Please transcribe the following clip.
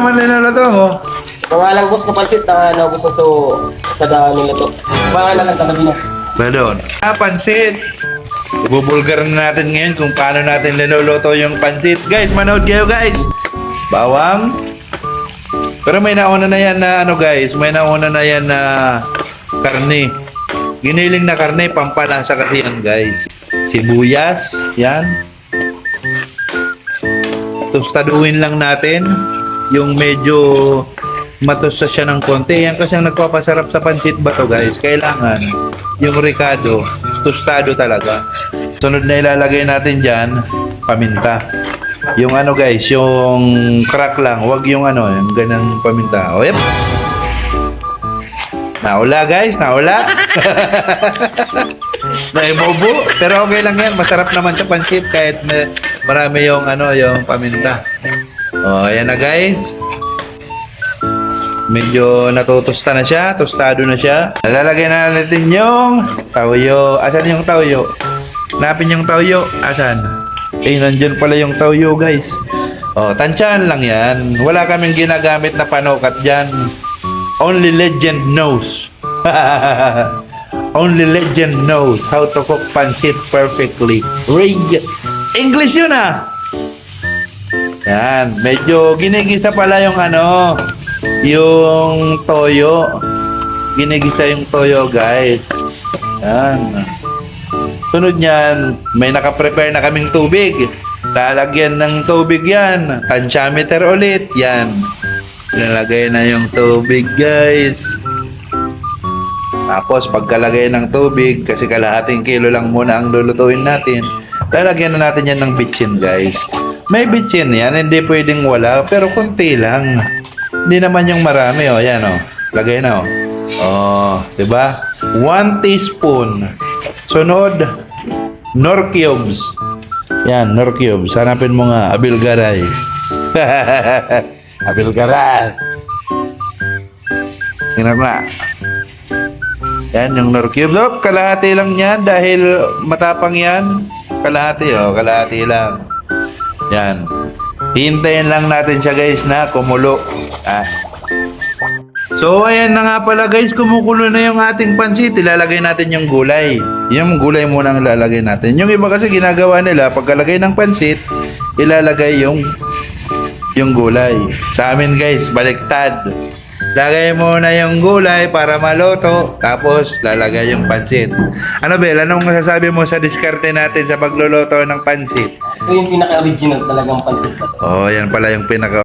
naman linuluto mo? Pangalang boss na pansit na naubos na sa daan nila to. Pangalan ang katabi na. Balon. Pansit. Ibubulgar na natin ngayon kung paano natin linuluto yung pansit. Guys, manood kayo guys. Bawang. Pero may nauna na yan na ano guys. May nauna na yan na karne. Giniling na karne, pampalasa kasi yan guys. Sibuyas. Yan. Tostaduhin lang natin. Yung medyo matosta siya ng konti. Yan kasi ang nagpapasarap sa pansit ba to guys. Kailangan yung ricado, tostado talaga. Sunod na ilalagay natin dyan, paminta. Yung ano guys, yung crack lang. Huwag yung ano, yung ganang paminta. O yep. Naula guys, naula. Naibobo. Pero okay lang yan. Masarap naman sa pansit kahit marami yung ano, yung paminta. O, ayan na guys. Medyo natutusta na siya, tostado na siya. Lalagay na natin yung tauyo. Asan yung tauyo? Hanapin yung tauyo. Asan? Eh, nandyan pala yung tauyo, guys. Oh, tansyahan lang yan. Wala kaming ginagamit na panukat dyan. Only legend knows. Only legend knows how to cook pancit perfectly. English yun ah. Yan. Medyo ginigisa pala yung ano, yung toyo. Ginigisa yung toyo guys. Yan. Sunod niyan, may nakaprepare na kaming tubig. Lalagyan ng tubig yan. Tansyameter ulit. Yan. Lalagay na yung tubig guys. Tapos pagkalagay ng tubig, kasi kalahating kilo lang muna ang lulutuin natin, lalagyan na natin yan ng bitchin guys. May bitchin yan, hindi pwedeng wala, pero konti lang. Hindi naman yung marami, oh. Yan, oh. Lagay na, oh. Oh, diba? 1 teaspoon. Sunod, Nor cubes. Yan, Nor cubes. Hanapin mo nga, abilgaray. Abilgaray. Tingnan nga. Yan, yung Nor cubes. Oh, kalahati lang yan dahil matapang yan. Kalahati, oh. Kalahati lang. Yan. Hintayin lang natin siya guys na kumulo. Ah. So ayan na nga pala guys, kumukulo na yung ating pansit. Ilalagay natin yung gulay. Yung gulay muna ang ilalagay natin. Yung iba kasi ginagawa nila, pagkalagay ng pansit, ilalagay yung gulay. Sa amin guys, baliktad. Lagay muna yung gulay para maluto, tapos lalagay yung pansit. Ano Bel, anong masasabi mo sa diskarte natin sa pagluluto ng pansit? Ito yung pinaka-original talagang pansit na to. Oh, yan pala yung pinaka